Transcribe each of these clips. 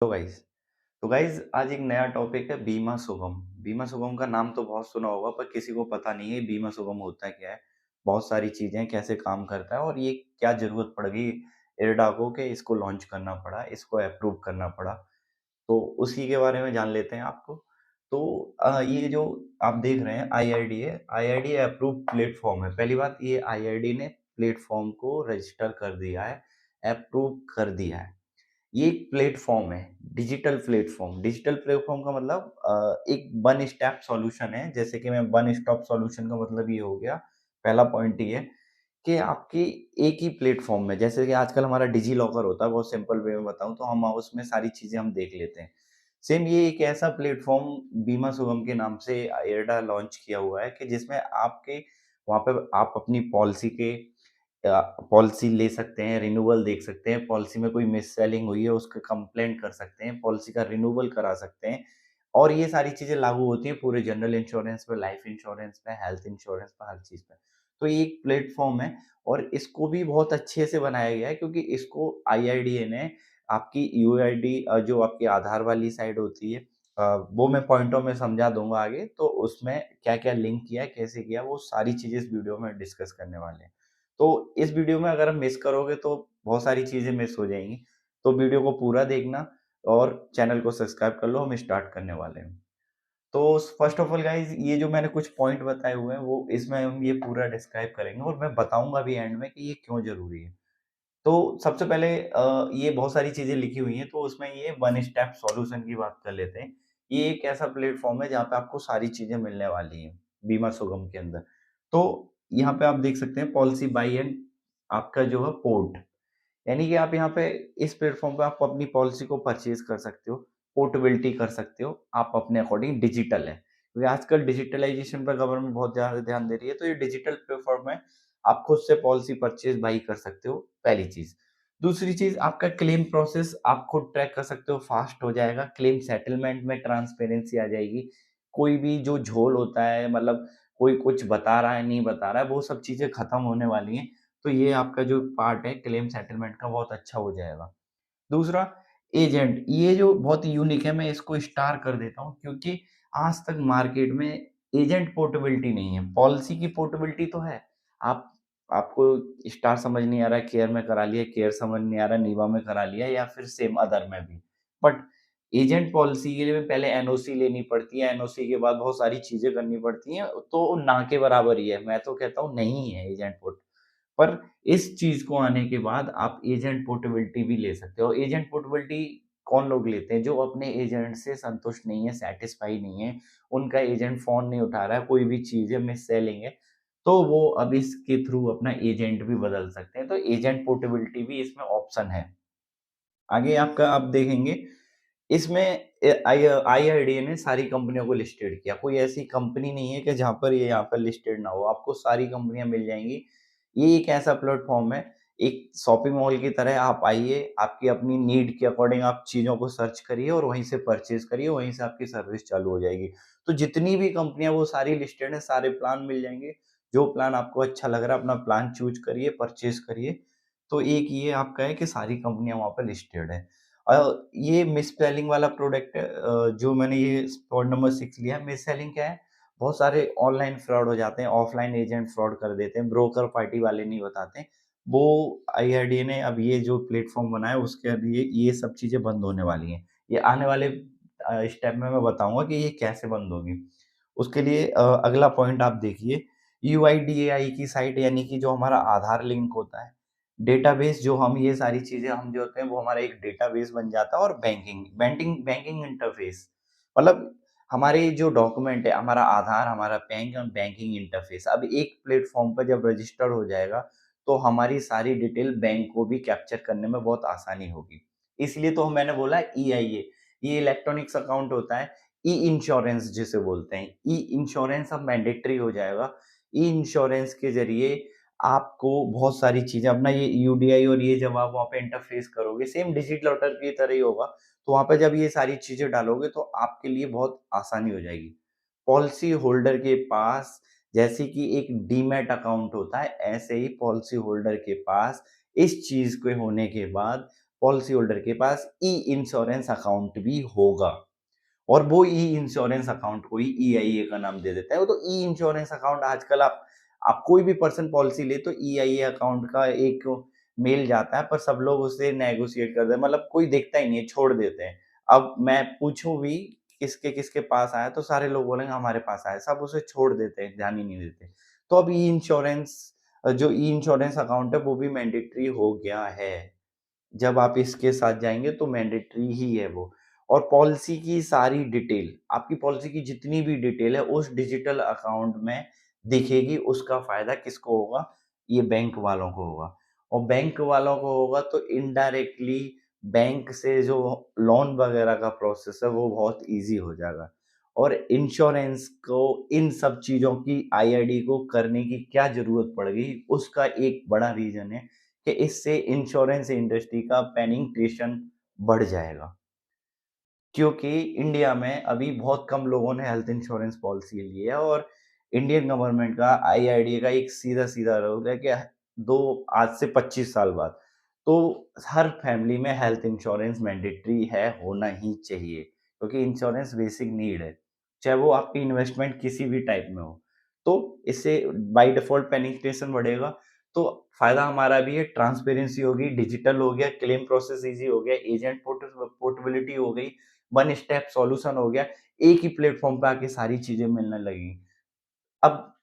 तो गाइस आज एक नया टॉपिक है बीमा सुगम। बीमा सुगम का नाम तो बहुत सुना होगा पर किसी को पता नहीं है बीमा सुगम होता क्या है। बहुत सारी चीजें कैसे काम करता है और ये क्या जरूरत पड़ गई इरडा को कि इसको लॉन्च करना पड़ा, इसको अप्रूव करना पड़ा। तो उसी के बारे में जान लेते हैं आपको। तो ये जो आप देख रहे हैं आईआरडी है, आईआरडी अप्रूव प्लेटफॉर्म है। पहली बात, ये आईआरडी ने प्लेटफॉर्म को रजिस्टर कर दिया है, अप्रूव कर दिया है। ये एक प्लेटफ़ॉर्म है, डिजिटल प्लेटफ़ॉर्म। डिजिटल प्लेटफ़ॉर्म का मतलब एक वन स्टेप सॉल्यूशन है। जैसे कि मैं वन स्टॉप सॉल्यूशन का मतलब ये हो गया, पहला पॉइंट ये है कि आपकी एक ही प्लेटफ़ॉर्म में, जैसे कि आजकल हमारा डिजी लॉकर होता है, बहुत सिंपल वे में बताऊँ तो हम उसमें सारी चीज़ें हम देख लेते हैं। सेम ये एक ऐसा प्लेटफ़ॉर्म बीमा सुगम के नाम से इरडा लॉन्च किया हुआ है कि जिसमें आपके वहाँ पे आप अपनी पॉलिसी के पॉलिसी ले सकते हैं, रिन्यूअल देख सकते हैं, पॉलिसी में कोई मिस सेलिंग हुई है उसका कंप्लेंट कर सकते हैं, पॉलिसी का रिन्यूअल करा सकते हैं और ये सारी चीज़ें लागू होती हैं पूरे जनरल इंश्योरेंस पे, लाइफ इंश्योरेंस पे, हेल्थ इंश्योरेंस पे, हर चीज़ पे। तो ये एक प्लेटफ़ॉर्म है और इसको भी बहुत अच्छे से बनाया गया है क्योंकि इसको आईआरडीए ने आपकी यूआईडी जो आपकी आधार वाली साइड होती है, वो मैं पॉइंटों में समझा दूँगा आगे, तो उसमें क्या-क्या लिंक किया है, कैसे किया, वो सारी चीज़ें इस वीडियो में डिस्कस करने वाले हैं। तो इस वीडियो में अगर मिस करोगे तो बहुत सारी चीज़ें मिस हो जाएँगी। तो वीडियो को पूरा देखना और चैनल को सब्सक्राइब कर लो, हम स्टार्ट करने वाले हैं। तो फर्स्ट ऑफ ऑल गाइज़, ये जो मैंने कुछ पॉइंट बताए हुए हैं वो इसमें हम ये पूरा डिस्क्राइब करेंगे और मैं बताऊँगा भी एंड में कि ये क्यों ज़रूरी है। तो सबसे पहले ये बहुत सारी चीज़ें लिखी हुई हैं तो उसमें ये वन स्टेप सॉल्यूशन की बात कर लेते हैं। ये एक ऐसा प्लेटफ़ॉर्म है जहाँ पे आपको सारी चीज़ें मिलने वाली हैं, बीमा सुगम के अंदर। तो यहाँ पे आप देख सकते हैं पॉलिसी बाय एंड आपका जो है पोर्ट, यानी कि आप यहाँ पे इस प्लेटफ़ॉर्म पे आप अपनी पॉलिसी को परचेज़ कर सकते हो, पोर्टेबिलिटी कर सकते हो, आप अपने अकॉर्डिंग डिजिटल है। क्योंकि आजकल डिजिटलाइज़ेशन पे गवर्नमेंट बहुत ज़्यादा ध्यान दे रही है, तो ये डिजिटल प्लेटफ़ॉर्म है, आप खुद से पॉलिसी परचेज़ बाई कर सकते हो, पहली चीज़। दूसरी चीज़, आपका क्लेम प्रोसेस आप खुद ट्रैक कर सकते हो, फ़ास्ट हो जाएगा, क्लेम सेटलमेंट में ट्रांसपेरेंसी आ जाएगी। कोई भी जो झोल होता है, मतलब कोई कुछ बता रहा है, नहीं बता रहा है, वो सब चीज़ें खत्म होने वाली हैं। तो ये आपका जो पार्ट है क्लेम सेटलमेंट का बहुत अच्छा हो जाएगा। दूसरा, एजेंट, ये जो बहुत यूनिक है, मैं इसको स्टार कर देता हूँ क्योंकि आज तक मार्केट में एजेंट पोर्टेबिलिटी नहीं है। पॉलिसी की पोर्टेबिलिटी तो है। आप आपको स्टार समझ नहीं आ रहा है, केयर में करा लिया, केयर समझ नहीं आ रहा है, नीवा में करा लिया या फिर सेम अदर में भी। बट एजेंट पॉलिसी के लिए पहले एनओसी लेनी पड़ती है, एनओसी के बाद बहुत सारी चीज़ें करनी पड़ती हैं, तो ना के बराबर ही है। मैं तो कहता हूँ नहीं है एजेंट पोर्ट, पर इस चीज़ को आने के बाद आप एजेंट पोर्टेबिलिटी भी ले सकते हो। एजेंट पोर्टेबिलिटी कौन लोग लेते हैं? जो अपने एजेंट से संतुष्ट नहीं है, सैटिस्फाई नहीं है, उनका एजेंट फ़ोन नहीं उठा रहा है, कोई भी चीज़ है, मिस सेलिंग है, तो वो अब इसके थ्रू अपना एजेंट भी बदल सकते हैं। तो एजेंट पोर्टेबिलिटी भी इसमें ऑप्शन है। आगे आपका आप देखेंगे इसमें आईआरडीए ने सारी कंपनियों को लिस्टेड किया। कोई ऐसी कंपनी नहीं है कि जहाँ पर ये यहाँ पर लिस्टेड ना हो, आपको सारी कंपनियाँ मिल जाएँगी। ये एक ऐसा प्लेटफ़ॉर्म है, एक शॉपिंग मॉल की तरह आप आइए, आपकी अपनी नीड के अकॉर्डिंग आप चीज़ों को सर्च करिए और वहीं से परचेज़ करिए, वहीं से आपकी सर्विस चालू हो जाएगी। तो जितनी भी कंपनियाँ वो सारी लिस्टेड हैं, सारे प्लान मिल जाएँगे। जो प्लान आपको अच्छा लग रहा है अपना प्लान चूज़ करिए, परचेज़ करिए। तो एक ये आपका है कि सारी कंपनियाँ वहाँ पे लिस्टेड हैं। ये मिस सेलिंग वाला प्रोडक्ट है, जो मैंने ये पॉइंट नंबर 6 लिया है। मिस सेलिंग क्या है? बहुत सारे ऑनलाइन फ्रॉड हो जाते हैं, ऑफलाइन एजेंट फ्रॉड कर देते हैं, ब्रोकर पार्टी वाले नहीं बताते। वो आईआरडीए ने अब ये जो प्लेटफ़ॉर्म बनाया है उसके अब ये सब चीज़ें बंद होने वाली हैं। ये आने वाले स्टेप में मैं बताऊँगा कि ये कैसे बंद होगी। उसके लिए अगला पॉइंट आप देखिए, यूआईडीएआई की साइट, यानी कि जो हमारा आधार लिंक होता है, डेटाबेस, जो हम ये सारी चीज़ें हम जो होते हैं वो हमारा एक डेटाबेस बन जाता है। और बैंकिंग इंटरफ़ेस, मतलब हमारे जो डॉक्यूमेंट है, हमारा आधार, हमारा बैंक और बैंकिंग इंटरफ़ेस अब एक प्लेटफ़ॉर्म पे जब रजिस्टर हो जाएगा, तो हमारी सारी डिटेल बैंक को भी कैप्चर करने में बहुत आसानी होगी। इसलिए तो मैंने बोला ईआईए, ये इलेक्ट्रॉनिक्स अकाउंट होता है। ई इंश्योरेंस जिसे बोलते हैं, ई इंश्योरेंस अब मैंडेटरी हो जाएगा। ई इंश्योरेंस के ज़रिए आपको बहुत सारी चीज़ें अपना ये यूडीआई और ये जब आप वहाँ पे इंटरफ़ेस करोगे, सेम डिजिटल लॉकर की तरह ही होगा। तो वहाँ पे जब ये सारी चीज़ें डालोगे तो आपके लिए बहुत आसानी हो जाएगी। पॉलिसी होल्डर के पास जैसे कि एक डीमैट अकाउंट होता है, ऐसे ही पॉलिसी होल्डर के पास इस चीज़ के होने के बाद पॉलिसी होल्डर के पास ई इंश्योरेंस अकाउंट भी होगा। और वो ई इंश्योरेंस अकाउंट को ही ईआईए का नाम दे देता है। वो तो ई इंश्योरेंस अकाउंट आजकल आप कोई भी पर्सन पॉलिसी ले तो ईआईए अकाउंट का एक मेल जाता है, पर सब लोग उसे नेगोशिएट करते हैं, मतलब कोई देखता ही नहीं है, छोड़ देते हैं। अब मैं पूछूं भी किसके पास आया तो सारे लोग बोलेंगे हमारे पास आया, सब उसे छोड़ देते हैं, ध्यान ही नहीं देते। तो अब ई इंश्योरेंस जो ई इंश्योरेंस अकाउंट है वो भी मैंडेटरी हो गया है। जब आप इसके साथ जाएँगे तो मैंडेटरी ही है वो। और पॉलिसी की सारी डिटेल, आपकी पॉलिसी की जितनी भी डिटेल है उस डिजिटल अकाउंट में दिखेगी, उसका फ़ायदा किसको होगा? ये बैंक वालों को होगा। और बैंक वालों को होगा तो इनडायरेक्टली बैंक से जो लोन वगैरह का प्रोसेस है वो बहुत ईज़ी हो जाएगा। और इंश्योरेंस को इन सब चीज़ों की आईआरडी को करने की क्या ज़रूरत पड़ गई? उसका एक बड़ा रीज़न है कि इससे इंश्योरेंस इंडस्ट्री का पेनिट्रेशन बढ़ जाएगा। क्योंकि इंडिया में अभी बहुत कम लोगों ने हेल्थ इंश्योरेंस पॉलिसी ली है और इंडियन गवर्नमेंट का आईआरडीए का एक सीधा-सीधा रूल है कि दो आज से 25 साल बाद तो हर फैमिली में हेल्थ इंश्योरेंस मैंडेटरी है, होना ही चाहिए, क्योंकि इंश्योरेंस बेसिक नीड है। चाहे वो आपकी इन्वेस्टमेंट किसी भी टाइप में हो। तो इससे बाय डिफ़ॉल्ट पेनिट्रेशन बढ़ेगा, तो फ़ायदा हमारा भी है, ट्रांसपेरेंसी होगी, डिजिटल हो गया, क्लेम प्रोसेस ईज़ी हो गया, एजेंट पोर्टेबिलिटी हो गई, वन स्टेप सॉल्यूशन हो गया, एक ही प्लेटफ़ॉर्म पे आके सारी चीज़ें मिलने लगी। अब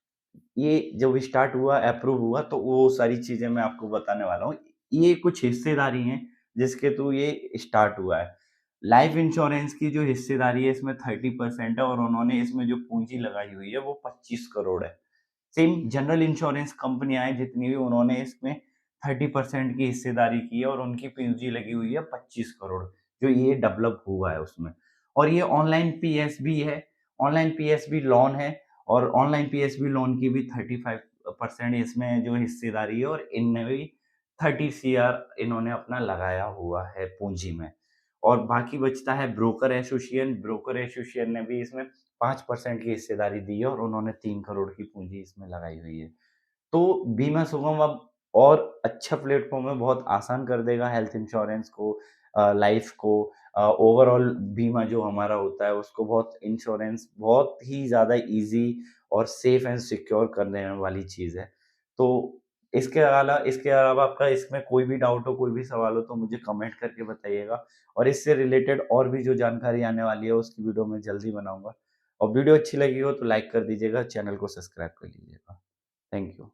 ये जब स्टार्ट हुआ, अप्रूव हुआ तो वो सारी चीज़ें मैं आपको बताने वाला हूँ। ये कुछ हिस्सेदारी हैं जिसके थ्रू ये स्टार्ट हुआ है। लाइफ़ इंश्योरेंस की जो हिस्सेदारी है इसमें 30% है और उन्होंने इसमें जो पूँजी लगाई हुई है वो 25 करोड़ है। सेम जनरल इंश्योरेंस कंपनियाँ हैं जितनी भी उन्होंने इसमें 30% की हिस्सेदारी की है और उनकी पूँजी लगी हुई है 25 करोड़, जो ये डेवलप हुआ है उसमें। और ये ऑनलाइन पीएसबी है, ऑनलाइन पीएसबी लोन है और ऑनलाइन पीएसबी लोन की भी 35% इसमें जो हिस्सेदारी है और इनमें भी 30 सीआर इन्होंने अपना लगाया हुआ है पूँजी में। और बाकी बचता है ब्रोकर एसोसिएशन ने भी इसमें 5% की हिस्सेदारी दी है और उन्होंने 3 करोड़ की पूँजी इसमें लगाई हुई है। तो बीमा सुगम अब और अच्छा प्लेटफ़ॉर्म है, बहुत आसान कर देगा हेल्थ इंश्योरेंस को, लाइफ़ को, ओवरऑल बीमा जो हमारा होता है उसको बहुत इंश्योरेंस बहुत ही ज़्यादा ईज़ी और सेफ एंड सिक्योर करने वाली चीज़ है। तो इसके अलावा आपका इसमें कोई भी डाउट हो, कोई भी सवाल हो तो मुझे कमेंट करके बताइएगा और इससे रिलेटेड और भी जो जानकारी आने वाली है उसकी वीडियो मैं जल्दी बनाऊँगा। और वीडियो अच्छी लगी हो तो लाइक कर दीजिएगा, चैनल को सब्सक्राइब कर लीजिएगा। Thank you.